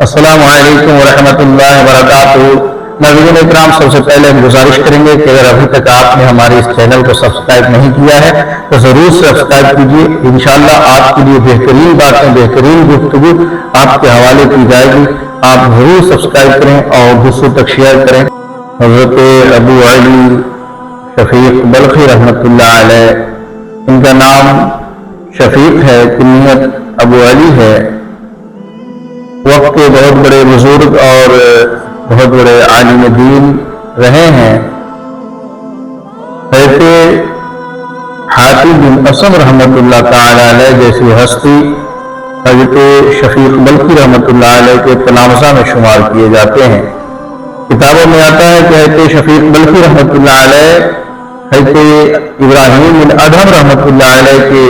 السلام علیکم ورحمۃ اللہ وبرکاتہ۔ ناظرین اکرام، سب سے پہلے ہم گزارش کریں گے کہ اگر ابھی تک آپ نے ہمارے اس چینل کو سبسکرائب نہیں کیا ہے تو ضرور سبسکرائب کیجیے۔ انشاءاللہ آپ کے لیے بہترین باتیں، بہترین گفتگو آپ کے حوالے کی جائے گی۔ آپ ضرور سبسکرائب کریں اور دوسروں تک شیئر کریں۔ حضرت ابو علی شفیق بلخی رحمۃ اللہ علیہ، ان کا نام شفیق ہے، کنیت ابو علی ہے۔ وقت کے بہت بڑے بزرگ اور بہت بڑے عالم دین رہے ہیں۔ حضرت حاتم بن اسم رحمۃ اللہ تعالی علیہ جیسی ہستی حضرت شفیق بلخی رحمۃ اللہ علیہ کے تلامذہ میں شمار کیے جاتے ہیں۔ کتابوں میں آتا ہے کہ حضرت شفیق بلخی رحمۃ اللہ علیہ حضرت ابراہیم بن ادھم رحمۃ اللہ علیہ کے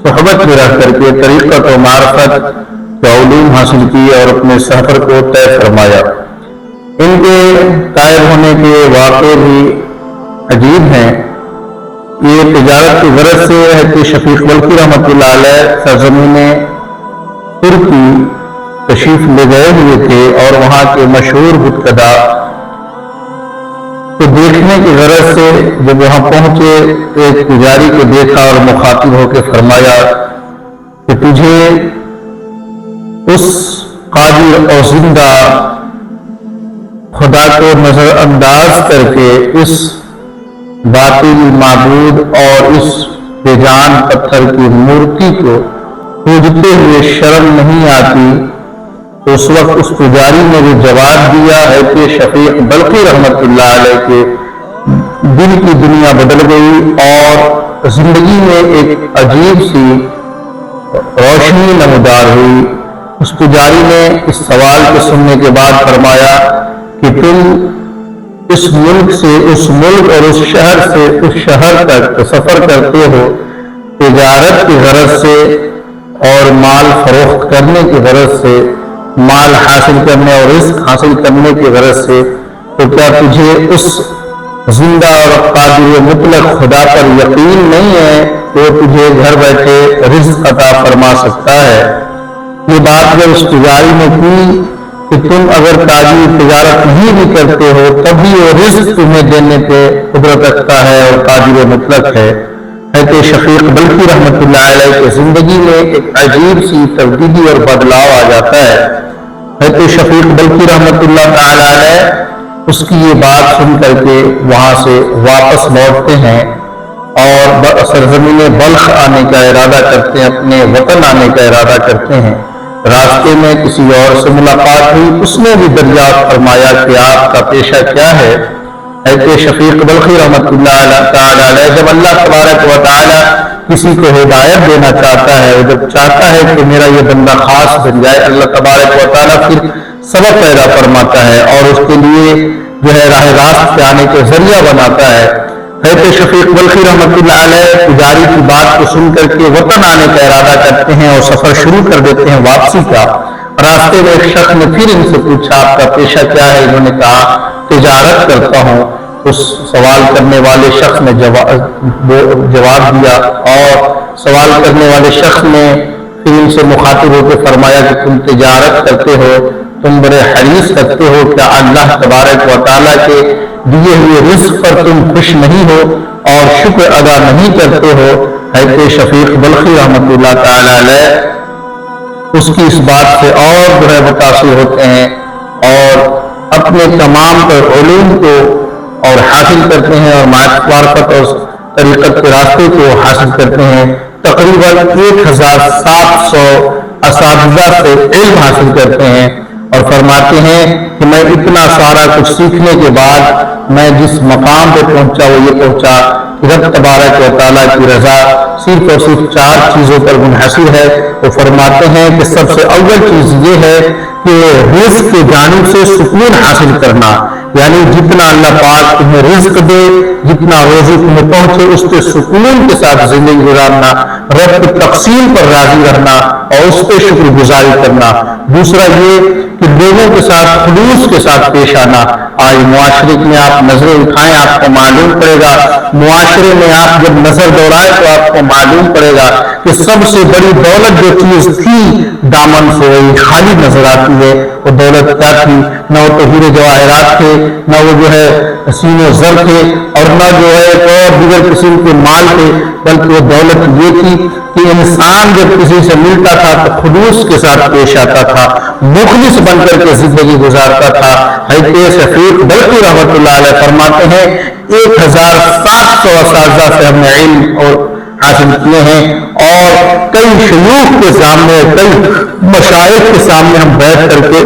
صحبت میں رہ کر کے طریقت و معرفت علوم حاصل کی اور اپنے سفر کو طے فرمایا۔ ان کے قائل ہونے کے واقعے بھی عجیب ہیں۔ یہ تجارت کی غرض سے حضرت شفیق بلخی رحمۃ اللہ علیہ سرزمین ترکی تشریف لے گئے ہوئے تھے اور وہاں کے مشہور بتکدہ کو دیکھنے کی غرض سے جب وہاں پہنچے ایک پجاری کو دیکھا اور مخاطب ہو کے فرمایا کہ تجھے اس قادر اور زندہ خدا کو نظر انداز کر کے اس باطل معبود اور اس بے جان پتھر کی مورتی کو پوجتے ہوئے شرم نہیں آتی؟ تو اس وقت اس پجاری نے بھی جواب دیا ہے کہ شفیق بلخی رحمۃ اللہ علیہ کے دل کی دنیا بدل گئی اور زندگی میں ایک عجیب سی روشنی نمودار ہوئی۔ اس پجاری نے اس سوال کو سننے کے بعد فرمایا کہ تم اس ملک سے اس ملک اور اس شہر سے اس شہر تک سفر کرتے ہو تجارت کی غرض سے اور مال فروخت کرنے کی غرض سے، مال حاصل کرنے اور رزق حاصل کرنے کی غرض سے، تو کیا تجھے اس زندہ اور قادر مطلق خدا پر یقین نہیں ہے کہ وہ تجھے گھر بیٹھے رزق عطا فرما سکتا ہے؟ یہ بات جب اس پجاری نے کی کہ تم اگر تاجر تجارت نہیں بھی کرتے ہو تب بھی وہ رزق تمہیں دینے پہ قدرت رکھتا ہے اور قادر مطلق ہے۔ حضرت شفیق بلخی رحمۃ اللہ علیہ کی زندگی میں ایک عجیب سی تبدیلی اور بدلاؤ آ جاتا ہے۔ حضرت شفیق بلخی رحمۃ اللہ تعالی علیہ اس کی یہ بات سن کر کے وہاں سے واپس لوٹتے ہیں اور سرزمین بلخ آنے کا ارادہ کرتے ہیں، اپنے وطن آنے کا ارادہ کرتے ہیں۔ راستے میں کسی اور سے ملاقات ہوئی، اس نے بھی دریافت فرمایا کہ آپ کا پیشہ کیا ہے؟ حضرت شفیق بلخی رحمۃ اللہ تعالی علیہ جب اللہ تبارک و تعالی کسی کو ہدایت دینا چاہتا ہے، جب چاہتا ہے کہ میرا یہ بندہ خاص بن جائے، اللہ تبارک و تعالی پھر سبب پیدا فرماتا ہے اور اس کے لیے جو ہے راہ راست پہ آنے کے ذریعہ بناتا ہے۔ حضرت شفیق بلخی رحمۃ اللہ علیہ پجاری کی بات کو سن کر کے وطن آنے کا ارادہ کرتے ہیں اور سفر شروع کر دیتے ہیں واپسی کا۔ راستے میں ایک شخص نے پھر ان سے پوچھا آپ کا پیشہ کیا ہے؟ انہوں نے کہا تجارت کرتا ہوں۔ اس سوال کرنے والے شخص نے جواب دیا اور سوال کرنے والے شخص نے پھر ان سے مخاطب ہو کے فرمایا کہ تم تجارت کرتے ہو، تم بڑے حریص رکھتے ہو، کیا اللہ تبارک و تعالیٰ کے دیے ہوئے رزق پر تم خوش نہیں ہو اور شکر ادا نہیں کرتے ہو؟ حضرت شفیق بلخی رحمۃ اللہ تعالی علیہ اس کی اس بات سے اور جو ہے متاثر ہوتے ہیں اور اپنے تمام تر علوم کو اور حاصل کرتے ہیں اور معرفت اور طریقت کے راستے کو حاصل کرتے ہیں۔ تقریباً 1700 اساتذہ سے علم حاصل کرتے ہیں اور فرماتے ہیں کہ میں اتنا سارا کچھ سیکھنے کے بعد میں جس مقام پہ پہنچا وہ یہ پہنچا کہ رب تبارک و تعالیٰ کی رضا صرف اور صرف 4 چیزوں پر منحصر ہے۔ وہ فرماتے ہیں کہ سب سے اول چیز یہ ہے کہ رزق کی جانب سے سکون حاصل کرنا، یعنی جتنا اللہ پاک تمہیں رزق دے، جتنا روزی تمہیں پہنچے، اس کے سکون کے ساتھ زندگی گزارنا، رب کی تقسیم پر راضی رہنا اور اس پہ شکر گزاری کرنا۔ دوسرا یہ کہ لوگوں کے ساتھ خلوص کے ساتھ پیش آنا۔ آج معاشرے میں آپ نظریں اٹھائیں آپ کو معلوم پڑے گا، معاشرے میں آپ جب نظر دوڑائیں تو آپ کو معلوم پڑے گا کہ سب سے بڑی دولت جو چیز تھی دامن سے خالی نظر آتی ہے۔ وہ دولت کیا تھی؟ نہ وہ تو ہیرے جواہرات تھے، نہ وہ جو ہے سین و زر تھے، اور نہ جو ہے اور دیگر قسم کے مال تھے، بلکہ وہ دولت یہ تھی کہ انسان جب کسی سے ملتا تھا تو خلوص کے ساتھ پیش آتا تھا، مخلص بن کر کے زندگی گزارتا تھا۔ حضرت شفیق بلخی رحمۃ اللہ علیہ فرماتے ہیں 1700 اساتذہ سے ہم نے علم اور حاصل کیے ہیں، اور کئی شیوخ کے سامنے، کئی مشائخ کے سامنے ہم بیٹھ کر کے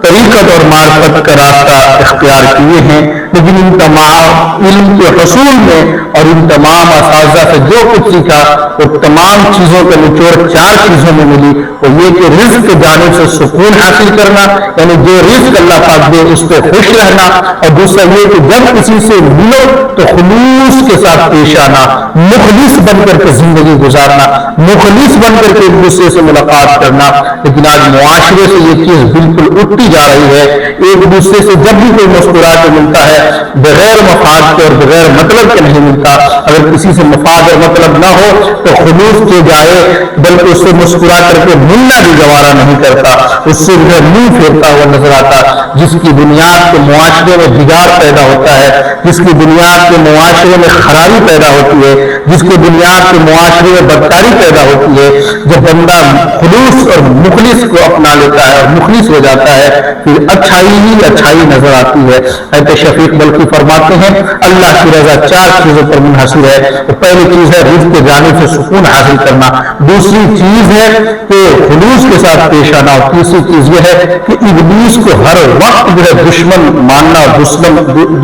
طریقت اور معرفت کا راستہ اختیار کیے ہیں، لیکن ان تمام علم کے حصول میں اور ان تمام اساتذہ سے جو کچھ سیکھا وہ تمام چیزوں کا نچوڑ 4 چیزوں میں ملی۔ وہ یہ کہ رزق کی جانب سے سکون حاصل کرنا، یعنی جو رزق اللہ پاک دے اس پہ خوش رہنا، اور دوسرا یہ کہ جب کسی سے ملو تو خلوص کے ساتھ پیش آنا، مخلص بن کر کے زندگی گزارنا، مخلص بن کر کے ایک دوسرے سے ملاقات کرنا۔ لیکن آج معاشرے سے یہ چیز بالکل اٹھتی جا رہی ہے۔ ایک دوسرے سے جب بھی کوئی مسکرا کے ملتا ہے بغیر مفاد کے اور بغیر مطلب کے نہیں ملتا، اگر کسی سے مفاد اور مطلب نہ ہو تو خلوص کے جائے، بلکہ اس سے مسکرا کر کے ملنا بھی گوارا نہیں کرتا، اس سے جو منہ پھیرتا ہوا نظر آتا، جس کی بنیاد کے معاشرے میں بگاڑ پیدا ہوتا ہے، جس کی بنیاد کے معاشرے میں خرابی پیدا ہوتی ہے، جس کی بنیاد کے معاشرے میں بدکاری پیدا ہوتی ہے۔ جب بندہ خلوص اور مخلص کو اپنا لیتا ہے اور مخلص ہو جاتا ہے پھر اچھائی ہی اچھائی نظر آتی ہے۔ حضرت شفیق بلخی فرماتے ہیں اللہ کی رضا 4 چیزوں پر منحصر ہے۔ تو پہلی چیز ہے رزق کی جانب سے سکون حاصل کرنا، دوسری چیز ہے کہ خلوص کے ساتھ پیش آنا، اور تیسری چیز یہ ہے کہ ابلیس کو ہر وقت جو ہے دشمن ماننا اور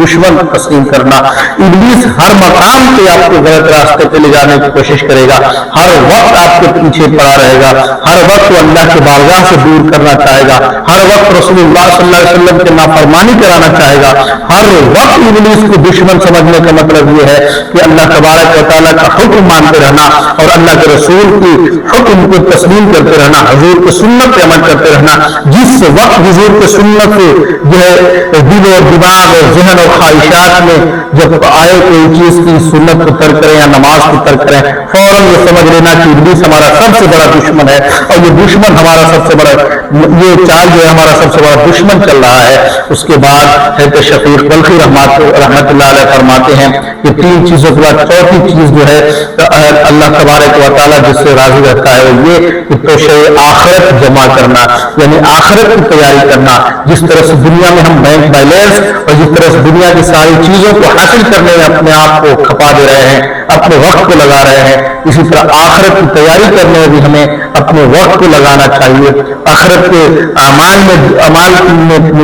دشمن تسلیم کرنا۔ ابلیس ہر مقام پہ آپ کو غلط راستے پہ لے جانے کی کوشش کرے گا، ہر وقت آپ کے پیچھے پڑا رہے گا، ہر وقت وہ اللہ کے بارگاہ سے دور کرنا چاہے گا، ہر وقت رسول اللہ صلی اللہ علیہ وسلم کے نافرمانی کرانا چاہے گا، ہر وقت ابلیس کو دشمن سمجھنے کا مطلب یہ ہے کہ اللہ تبارک و تعالیٰ کا حکم مانتے رہنا اور اللہ کے رسول کی حکم کو تسلیم کرتے رہنا، حضور کی سنت پہ عمل کرتے رہنا۔ جس وقت حضور کی سنت سے جو ہے دل اور دماغ اور ذہن اور خواہشات میں جب آئے کوئی چیز کی سنت کو ترک کریں یا نماز کو ترک کریں، فوراً یہ سمجھ لینا کہ ابلیس ہمارا سب سے بڑا دشمن ہے، اور یہ دشمن ہمارا سب سے بڑا، یہ چال جو ہے ہمارا سب سے بڑا دشمن چل رہا ہے۔ اس کے بعد حضرت شفیق بلخی رحمۃ اللہ علیہ فرماتے ہیں کہ 3 چیزوں کے بعد چوتھی چیز جو ہے اللہ تبارک و تعالیٰ جس سے راضی رہتا ہے وہ یہ کہ توشے آخرت جمع کرنا، یعنی آخرت کی تیاری کرنا۔ جس طرح سے دنیا میں ہم بینک بیلنس اور جس طرح سے دنیا کی ساری چیزوں کو حاصل کرنے میں اپنے آپ کو کھپا دے رہے ہیں، اپنے وقت کو لگا رہے ہیں، اسی طرح آخرت کی تیاری کرنے میں بھی ہمیں اپنے وقت کو لگانا چاہیے، آخرت کے اعمال میں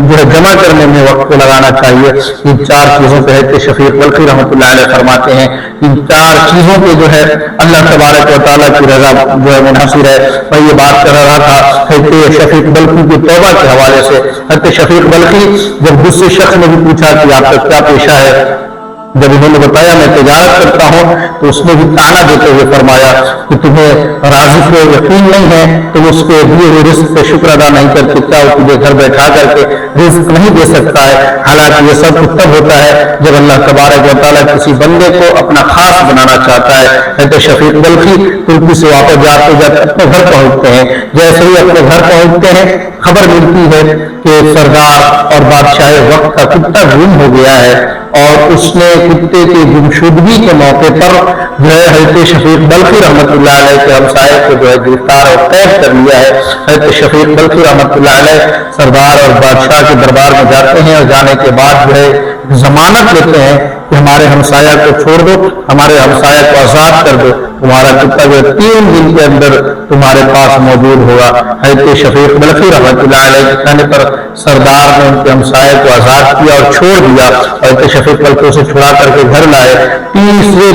جو ہے جمع کرنے میں وقت کو لگانا چاہیے۔ ان 4 چیزوں پہ حضرت شفیق بلخی رحمۃ اللہ علیہ فرماتے ہیں ان 4 چیزوں پہ جو ہے اللہ تبارک و تعالیٰ کی رضا جو ہے منحصر ہے۔ میں یہ بات کر رہا تھا حضرت شفیق بلخی کی توبہ کے حوالے سے۔ حضرت شفیق بلخی جب دوسرے شخص نے بھی پوچھا کہ آپ کا کیا پیشہ ہے، جب انہوں نے بتایا میں تجارت کرتا ہوں، تو اس نے بھی طعنہ دیتے ہوئے فرمایا کہ تمہیں رازق کو یقین نہیں ہے، تم اس کے دیے ہوئے رزق پہ شکر ادا نہیں کرتے، کیا وہ تجھے گھر بیٹھا کر کے رزق نہیں دے سکتا ہے؟ حالانکہ یہ سب تب ہوتا ہے جب اللہ تبارک و تعالیٰ کسی بندے کو اپنا خاص بنانا چاہتا ہے۔ حضرت شفیق بلخی ترکی سے واپس جاتے جاتے اپنے گھر پہنچتے ہیں، جیسے ہی اپنے گھر پہنچتے ہیں خبر ملتی ہے کہ سردار اور بادشاہ وقت کا کتا گم ہو گیا ہے، اور اس نے کتے کی گمشدگی کے موقع پر جو ہے حضرت شفیق بلخی رحمۃ اللہ علیہ کے ہمسائے کو جو ہے گرفتار اور قید کر لیا ہے۔ حضرت شفیق بلخی رحمۃ اللہ علیہ سردار اور بادشاہ کے دربار میں جاتے ہیں، اور جانے کے بعد جو ہے ضمانت لیتے ہیں کہ ہمارے ہمسایہ کو چھوڑ دو، ہمارے ہمسایہ کو آزاد کر دو، تمہارا کتا جو 3 دن کے اندر تمہارے پاس موجود ہوگا۔ حضرت شفیق بلخی رحمۃ اللہ علیہ کے کہنے پر سردار نے ان کے ہمسایہ کو آزاد کیا اور چھوڑ دیا۔ حضرت شفیق بلخی اسے چھڑا کر کے گھر لائے۔ تیسرا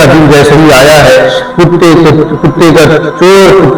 دن جیسے ہی آیا ہے، کتے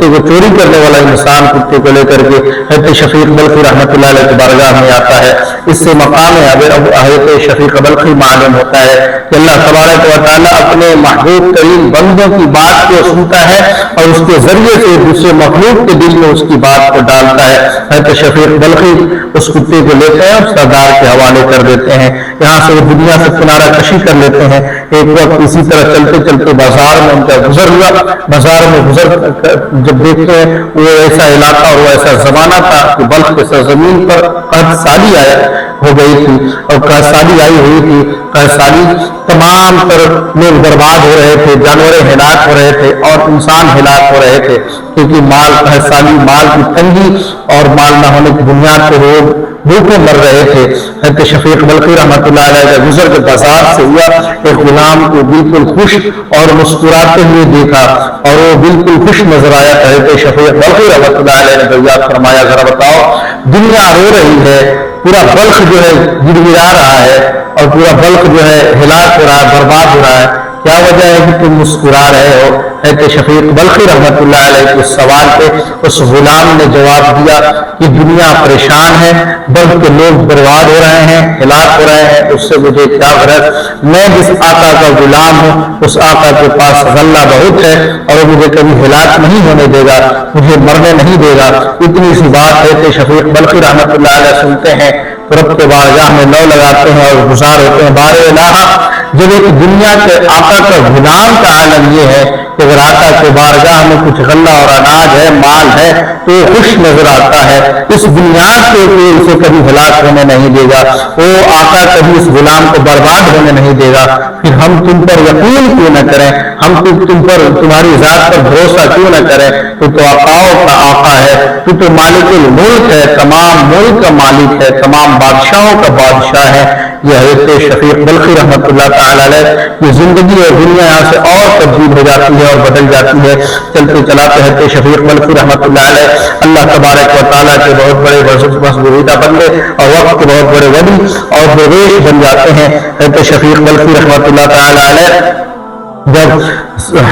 کو چوری کرنے والا انسان کتے کو لے کر کے حضرت شفیق بلخی رحمۃ اللہ علیہ کی بارگاہ میں آتا ہے۔ اس سے مقام حضرت شفیق بلخی معلوم ہوتا ہے کہ اللہ تبارک و تعالیٰ اپنے محبوب ترین بندوں کی بات کو سنتا ہے اور اس کے ذریعے سے دوسرے مخلوق کے دل میں اس کی بات کو ڈالتا ہے۔ حضرت شفیق بلخی اس کتے کو لیتے ہیں اور سردار کے حوالے کر دیتے ہیں، یہاں سے وہ دنیا سے کنارہ کشی کر لیتے ہیں۔ ایک وقت اسی طرح چلتے چلتے بازار میں ان کا گزر ہوا، بازار میں گزر جب دیکھتے ہیں وہ ایسا علاقہ اور وہ ایسا زمانہ تھا کہ بلخ کے سرزمین پر قحط سالی ہو گئی تھی اور قحط سالی آئی ہوئی تھی۔ قحط سالی تمام تر لوگ برباد ہو رہے تھے، جانور ہلاک ہو رہے تھے اور انسان ہلاک ہو رہے تھے، کیونکہ قحط سالی مال کی تنگی اور مال نہ ہونے کی بنیاد پہ لوگ بھوکے مر رہے تھے۔ حضرت شفیق بلخی رحمۃ اللہ علیہ کا گزر کے بازار سے ہوا، ایک غلام کو بالکل خوش اور مسکراتے ہوئے دیکھا اور وہ بالکل خوش نظر آیا۔ حضرت شفیق بلخی رحمۃ اللہ علیہ نے دریافت فرمایا، ذرا بتاؤ دنیا رو رہی ہے، پورا بلخ جو ہے گڑگڑا رہا ہے اور پورا بلخ جو ہے ہلاک ہو رہا ہے، برباد ہو رہا ہے، کیا وجہ ہے کہ تم مسکرا رہے ہو؟ حضرت شفیق بلخی رحمۃ اللہ علیہ کے سوال پہ اس غلام نے جواب دیا کہ دنیا پریشان ہے، بلخ کے لوگ برباد ہو رہے ہیں، ہلاک ہو رہے ہیں، اس سے مجھے کیا غرض؟ میں جس آقا کا غلام ہوں اس آقا کے پاس غلہ بہت ہے اور وہ مجھے کبھی ہلاک نہیں ہونے دے گا، مجھے مرنے نہیں دے گا۔ اتنی سی بات حضرت شفیق بلخی رحمۃ اللہ علیہ سنتے ہیں تو رب کے بارگاہ میں لو لگاتے ہیں اور گزار ہوتے ہیں، بار الہ جب ایک دنیا کے آقا کا غلام کا عالم یہ ہے کہ اگر آقا کے بارگاہ میں کچھ غلہ اور اناج ہے، مال ہے تو خوش نظر آتا ہے، اس بنیاد پہ کہ اسے کبھی ہلاک ہونے نہیں دے گا، وہ آقا کبھی اس غلام کو برباد ہونے نہیں دے گا، پھر ہم تم پر یقین کیوں نہ کریں، ہم تم پر تمہاری ذات پر بھروسہ کیوں نہ کریں؟ تو آقاؤں کا آقا ہے، تو مالک الملک ہے، تمام ملک کا مالک ہے، تمام بادشاہوں کا بادشاہ ہے۔ یہ حضرت شفیق بلخی رحمۃ اللہ تعالی علیہ کی زندگی اور دنیا یہاں سے اور تبدیل ہو جاتی ہے اور بدل جاتی ہے۔ چلتے چلاتے حضرت شفیق بلخی رحمۃ اللہ علیہ اللہ تبارک و تعالیٰ کے بہت بڑے بزرگیدہ بندے اور وقت کے بہت بڑے ولی اور درویش بن جاتے ہیں۔ حضرت شفیق بلخی رحمۃ اللہ تعالی علیہ جب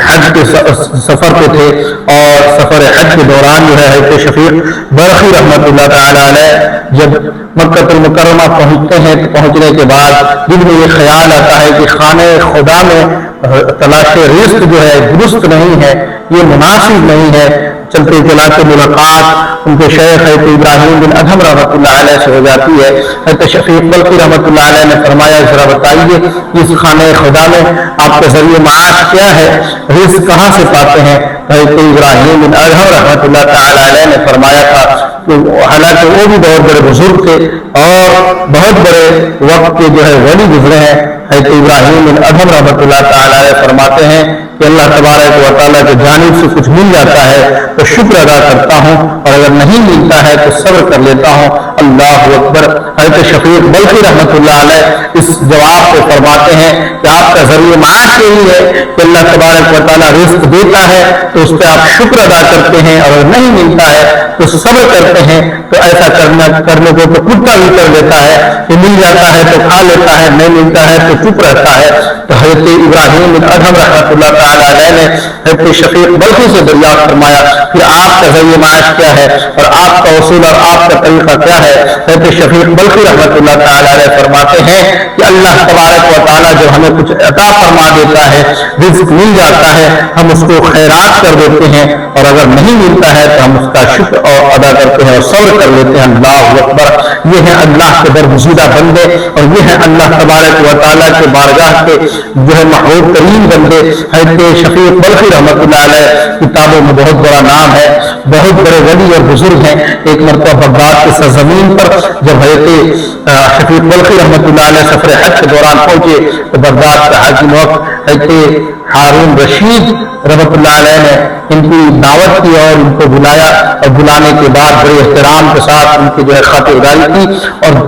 حج کے سفر پہ تھے اور سفر حج کے دوران جو ہے حضرت شفیق بلخی رحمۃ اللہ تعالی علیہ جب مکہ المکرمہ پہنچتے ہیں تو پہنچنے کے بعد دل میں یہ خیال آتا ہے کہ خانہ خدا میں تلاش رزق جو ہے درست نہیں ہے، یہ مناسب نہیں ہے۔ چلتے چلاتے ملاقات ان کے شیخ حضرت ابراہیم بن ادھم رحمۃ اللہ علیہ سے ہو جاتی ہے۔ حضرت شفیق بلخی رحمۃ اللہ علیہ نے فرمایا، ذرا بتائیے اس خانہ خدا میں آپ کا ذریعہ معاش کیا ہے، رزق کہاں سے پاتے ہیں؟ حضرت ابراہیم بن ادھم رحمۃ اللہ تعالی علیہ نے فرمایا تھا، حالانکہ وہ بھی بہت بڑے بزرگ تھے اور بہت بڑے وقت کے جو ہے ولی گزرے ہیں، حضرت ابراہیم بن ادھم رحمۃ اللہ تعالی علیہ فرماتے ہیں کہ اللہ تبارک و تعالیٰ کی جانب سے کچھ مل جاتا ہے تو شکر ادا کرتا ہوں اور اگر نہیں ملتا ہے تو صبر کر لیتا ہوں۔ اللہ اکبر۔ حضرت شفیق بلخی رحمۃ اللہ علیہ اس جواب کو فرماتے ہیں کہ آپ کا ذریعہ معاش یہی ہے کہ اللہ تبارک و تعالیٰ رزق دیتا ہے تو اس پہ آپ شکر ادا کرتے ہیں اور اگر نہیں ملتا ہے تو صبر کرتے ہیں۔ تو ایسا کرنے کو تو کتا بھی کر لیتا ہے کہ مل جاتا ہے تو کھا لیتا ہے، نہیں ملتا ہے تو چپ رہتا ہے۔ تو حضرت ابراہیم بن ادھم رحمۃ اللہ تعالی علیہ نے حضرت شفیق بلخی سے دریافت فرمایا کہ آپ کا ذریعہ معاش کیا ہے اور آپ کا اصول اور آپ کا طریقہ کیا ہے؟ حضرت شفیق بلخی رحمۃ اللہ تعالی علیہ فرماتے ہیں کہ اللہ تبارک و تعالیٰ جب ہمیں کچھ عطا فرما دیتا ہے، رزق مل جاتا ہے، ہم اس کو خیرات کر دیتے ہیں اور اگر نہیں ملتا ہے تو ہم اس کا شکر ادا کرتے ہیں اور صبر کر لیتے ہیں۔ اللہ اکبر۔ یہ ہے اللہ کے برگزیدہ بندے اور یہ ہے اللہ تبارک و تعالیٰ کے بارگاہ کے جو ہے محبوب ترین بندے۔ حضرت شفیق بلخی رحمۃ اللہ علیہ کتابوں میں بہت بڑا نام ہے، بہت بڑے ولی اور بزرگ ہیں۔ ایک مرتبہ بغداد کی سرزمین پر جب حضرت شفیق بلخی رحمۃ اللہ علیہ سفر حج کے دوران پہنچے تو بغداد کا حاکم وقت حضرت ہارون رشید رحمۃ اللہ علیہ نے ان کی دعوت کی اور ان کو بلایا اور بلانے کے بعد بڑے احترام کے ساتھ ان کی جو ہے خاطرداری کی اور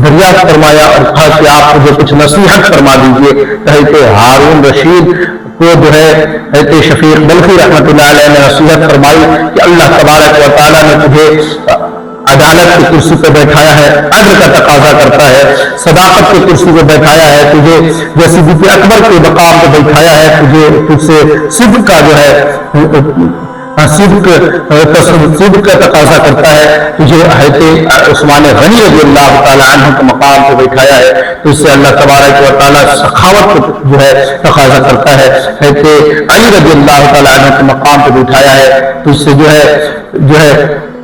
دریافت فرمایا اور کہا کہ آپ مجھے کچھ نصیحت فرما دیجیے۔ حضرت ہارون رشید کو جو ہے حضرت شفیق بلخی رحمۃ اللہ علیہ نے نصیحت فرمائی کہ اللہ تبارک و تعالیٰ نے تجھے عدالت کی کرسی پہ بیٹھایا ہے، عدل کا تقاضا کرتا ہے، صداقت کی کرسی پہ بیٹھایا ہے تجھے، جو صدیق اکبر کے مقام پہ بیٹھایا ہے تجھ سے صدق کا جو ہے صدق کا تقاضا کرتا ہے، تجھے حضرت عثمان غنی رضی اللہ تعالیٰ عنہ کے مقام پہ بیٹھایا ہے تو اس سے اللہ تبارک و تعالیٰ سخاوت کو جو ہے تقاضا کرتا ہے، حضرت علی رضی اللہ تعالیٰ عنہ کے مقام پہ بیٹھایا ہے تو اس سے جو ہے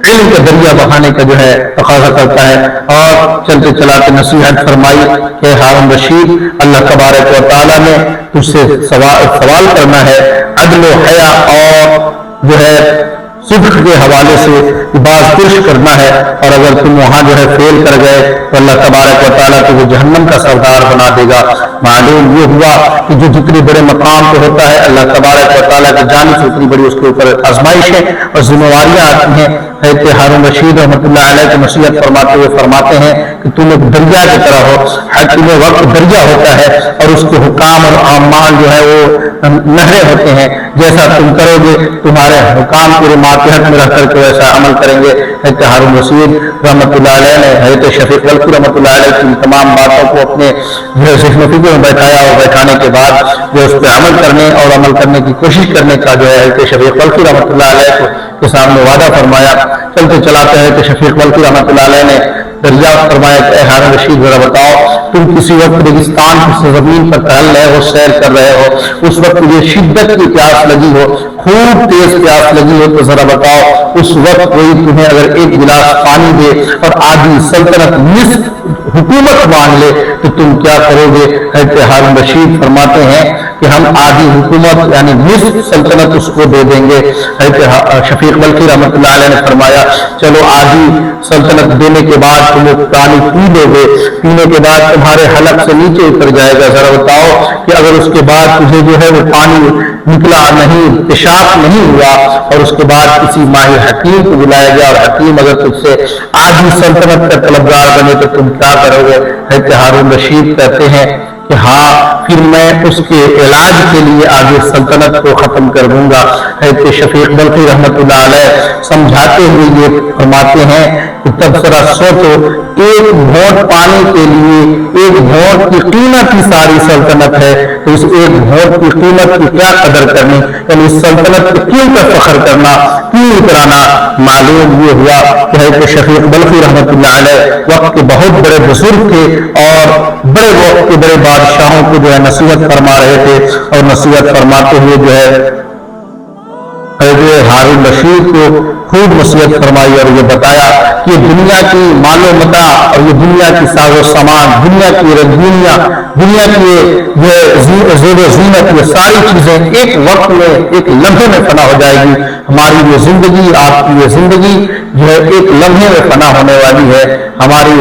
علم کا دریا بہانے کا جو ہے تقاضا کرتا ہے۔ اور چلتے چلاتے نصیحت فرمائی کہ ہارون رشید اللہ تبارک و تعالیٰ نے تجھ سے سوال کرنا ہے، عدل و حیا اور جو ہے صدق کے حوالے سے باز پرش کرنا ہے، اور اگر تم وہاں جو ہے فیل کر گئے تو اللہ تبارک و تعالیٰ تجھے جہنم کا سردار بنا دے گا۔ معلوم یہ ہوا کہ جو جتنے بڑے مقام پہ ہوتا ہے اللہ تبارک و تعالیٰ کی جانب سے اتنی بڑی اس کے اوپر آزمائشیں اور ذمہ داریاں آتی ہیں۔ حضرت ہارون رشید رحمۃ اللہ علیہ کی نصیحت فرماتے ہوئے فرماتے ہیں کہ تم ایک دریا کی طرح ہو، حکیم وقت دریا ہوتا ہے اور اس کے حکام اور اعمال جو ہے وہ نہریں ہوتے ہیں، جیسا تم کرو گے تمہارے حکام پورے ماتحت میں رہ کر کے ویسا عمل کریں گے۔ حضرت ہارون رشید رحمۃ اللہ علیہ نے حضرت شفیق بلخی رحمۃ اللہ علیہ کی تمام باتوں کو اپنے ذہن و فکر میں بیٹھایا، اور بیٹھانے کے بعد جو اس پہ عمل کرنے اور عمل کرنے کی کوشش کرنے کا جو ہے حضرت شفیق بلخی رحمۃ اللہ علیہ کے سامنے وعدہ فرمایا۔ چلتے چلاتے ہیں کہ شفیق بلخی رحمۃ اللہ علیہ نے دریافت فرمایا کہ اے ہارون رشید ذرا بتاؤ، تم کسی وقت ریگستان کی زمین پر ٹہل رہے ہو، سیر کر رہے ہو، اس وقت یہ شدت کی پیاس لگی ہو، خوب تیز پیاس لگی ہو، تو ذرا بتاؤ اس وقت کوئی تمہیں اگر ایک گلاس پانی دے اور آدھی سلطنت نصف حکومت مانگ لے تو تم کیا کرو گے؟ حضرت ہارون رشید فرماتے ہیں کہ ہم آدھی حکومت یعنی نصف سلطنت اس کو دے دیں گے۔ حضرت شفیق بلخی رحمۃ اللہ علیہ نے فرمایا چلو آدھی سلطنت دینے کے بعد تم پانی پی لو گے، پینے کے بعد تمہارے حلق سے نیچے اتر جائے گا، ذرا بتاؤ کہ اگر اس کے بعد تجھے جو ہے وہ پانی نکلا نہیں، پیشاب نہیں ہوا، اور اس کے بعد کسی ماہر حکیم کو بلایا گیا اور حکیم اگر تجھ سے آدھی سلطنت کا طلبگار بنے تو تم کیا کرو گے؟ حضرت ہارون رشید کہتے ہیں کہ ہاں پھر میں اس کے علاج کے لیے آگے سلطنت کو ختم کر دوں گا۔ حضرت شفیق بلخی رحمۃ اللہ علیہ سمجھاتے ہوئے یہ فرماتے ہیں کہ تب ذرا سوچو، ایک گھونٹ پانی کے لیے ایک گھونٹ کی قیمت ہی ساری سلطنت ہے، تو اس ایک گھونٹ کی قیمت کی کیا قدر کرنی، یعنی اس سلطنت کو کیوں کا فخر کرنا، کیوں اترانا۔ معلوم یہ ہوا کہ حضرت شفیق بلخی رحمۃ اللہ علیہ وقت کے بہت بڑے بزرگ تھے اور بڑے وقت کے بڑے بادشاہوں کو جو ہے نصیحت فرما رہے تھے، اور نصیحت فرماتے ہوئے جو ہے حضرت ہارون رشید کو خوب نصیحت فرمائی اور یہ بتایا کہ دنیا کی مال و متاع اور یہ دنیا کی ساز و سامان، دنیا کی رنگینیاں، دنیا کی یہ زیب و زینت، یہ ساری چیزیں ایک وقت میں ایک لمحے میں فنا ہو جائے گی۔ ہماری یہ زندگی، آپ کی یہ زندگی جو ہے ایک لمحے میں فنا ہونے والی ہے۔ ہماری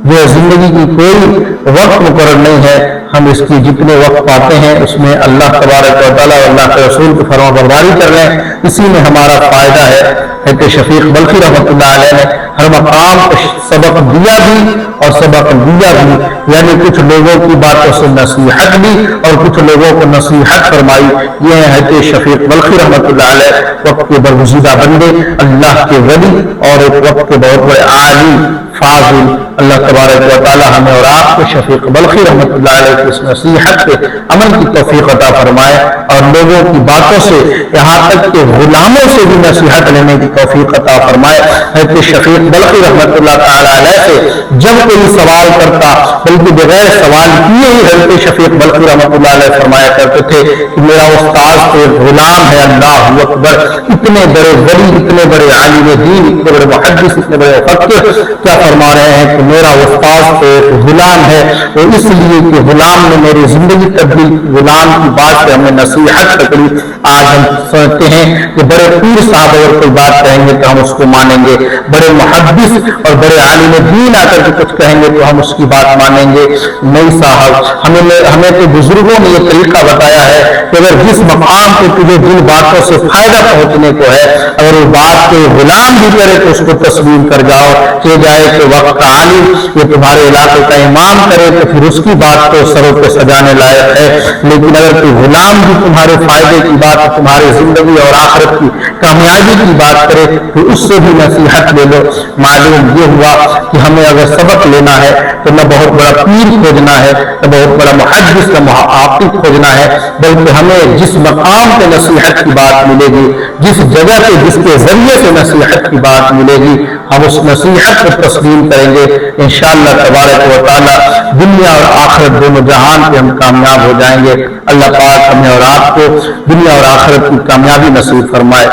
جو زندگی کی کوئی وقت مقرر نہیں ہے، ہم اس کی جتنے وقت پاتے ہیں اس میں اللہ تبارک و تعالیٰ اور اللہ کے رسول کی فرما برداری کر رہے ہیں، اسی میں ہمارا فائدہ ہے۔ حضرت شفیق بلخی رحمۃ اللہ علیہ نے ہر مقام کو سبق دیا بھی اور سبق دیا بھی، یعنی کچھ لوگوں کی باتوں سے نصیحت بھی اور کچھ لوگوں کو نصیحت فرمائی۔ یہ ہے حضرت شفیق بلخی رحمۃ اللہ علیہ، وقت کے برگزیدہ بندے، اللہ کے ولی اور ایک وقت کے بہت بڑے عالم فاضل۔ اللہ تبارک و تعالی ہمیں اور آپ کو شفیق بلخی رحمۃ اللہ علیہ کی اس نصیحت پہ عمل کی توفیق عطا فرمائے، اور لوگوں کی باتوں سے یہاں تک کہ غلاموں سے بھی نصیحت لینے کی توفیق عطا فرمائے۔ حضرت شفیق بلخی رحمۃ اللہ تعالی علیہ سے جب کوئی سوال کرتا بلکہ بغیر سوال کیے ہی حضرت شفیق بلخی رحمۃ اللہ علیہ فرمایا کرتے تھے کہ میرا استاد تو ایک غلام ہے، اللہ اکبر۔ اتنے بڑے ولی، اتنے بڑے عالم دین، اتنے بڑے محدث، اتنے بڑے مفکر کیا فرما رہے ہیں کہ میرا استاد تو ایک غلام ہے، اور اس لیے کہ غلام نے میری زندگی تبدیل کی، غلام کی بات سے ہمیں نصیحت پکڑی۔ آج ہم سمجھتے ہیں کہ بڑے پیر صاحب اگر کوئی بات کہیں گے تو ہم اس کو مانیں گے، بڑے محدث اور بڑے عالم دین آ کر کے کچھ کہیں گے تو ہم اس کی بات مانیں گے۔ نہیں صاحب، ہمیں تو بزرگوں نے یہ طریقہ بتایا ہے کہ اگر جس مقام پہ تجھے جن باتوں سے فائدہ پہنچنے کو ہے، اگر وہ بات کے غلام بھی کرے تو اس کو تسلیم کر جاؤ، کہ جائے کہ وقت کا عالم یہ تمہارے علاقے کا امام کرے تو پھر اس کی بات کو سروں پہ سجانے لائق ہے، لیکن اگر کوئی غلام بھی تمہارے فائدے کی بات، تمہاری زندگی اور آخرت کی کامیابی کی بات کرے تو اس سے بھی نصیحت لے لو۔ معلوم یہ ہوا کہ ہمیں اگر سبق لینا ہے تو نہ بہت بڑا پیر کھوجنا ہے، نہ بہت بڑا محدث کا عاقل کھوجنا ہے، بلکہ ہمیں جس مقام پہ نصیحت کی بات ملے گی، جس جگہ پہ جس کے ذریعے سے نصیحت کی بات ملے گی، ہم اس نصیحت کو تسلیم کریں گے۔ انشاءاللہ تبارک و تعالی دنیا اور آخرت دونوں جہان پہ ہم کامیاب ہو جائیں گے۔ اللہ پاک ہمیں اور آپ کو دنیا اور آخرت کی کامیابی نصیب فرمائے۔